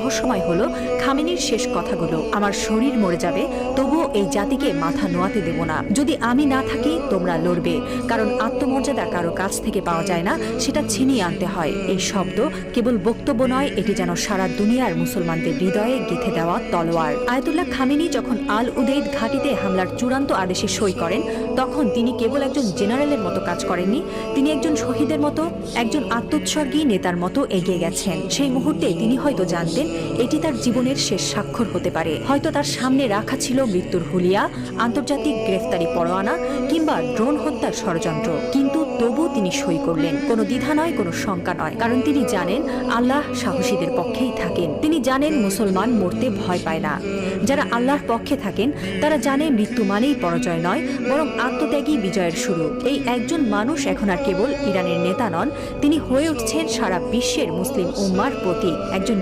রহস্যময় হলো খামেনির শেষ কথাগুলো। আমার শরীর মরে যাবে, তবুও এই জাতিকে মাথা নোয়াতে দেব না। যদি আমি না থাকি তোমরা লড়বে, কারণ আত্মমর্যাদা কারো কাছ থেকে পাওয়া যায় না, সেটা ছিনিয়ে আনতে হয়। এই শব্দ কেবল বক্তব্য নয়, এটি যেন সারা দুনিয়ার মুসলমানদের হৃদয়ে গেঁথে দেওয়া তলোয়ার। আয়াতুল্লাহ খামেনি যখন আল উদেইদ ঘাঁটিতে হামলার চূড়ান্ত আদেশে সই করেন, তখন তিনি কেবল একজন জেনারেলের মতো কাজ করেননি, তিনি একজন শহীদের মতো, একজন আত্মোৎসর্গী নেতার মতো এগিয়ে গেছেন। সেই মুহূর্তে তিনি হয়তো জানতেন এটি তার জীবনের শেষ স্বাক্ষর হতে পারে। হয়তো তার সামনে রাখা ছিল মৃত্যুর হুলিয়া, আন্তর্জাতিক গ্রেফতারি পরোয়ানা কিংবা ড্রোন হত্যার ষড়যন্ত্র, কিন্তু তবু তিনি সই করলেন। কোনো দ্বিধা নয়, কোনো শঙ্কা নয়, কারণ তিনি জানেন আল্লাহ সাহসীদের পক্ষেই থাকেন। তিনি জানেন মুসলমান মরতে ভয় পায় না। যারা আল্লাহর পক্ষে থাকেন তারা জানে মৃত্যু মানেই পরাজয় নয়, বরং আত্মত্যাগী বিজয়ের শুরু। এই একজন মানুষ এখন আর কেবল ইরানের নেতা নন, তিনি হয়ে উঠছেন সারা বিশ্বের মুসলিম উম্মার প্রতীক, একজন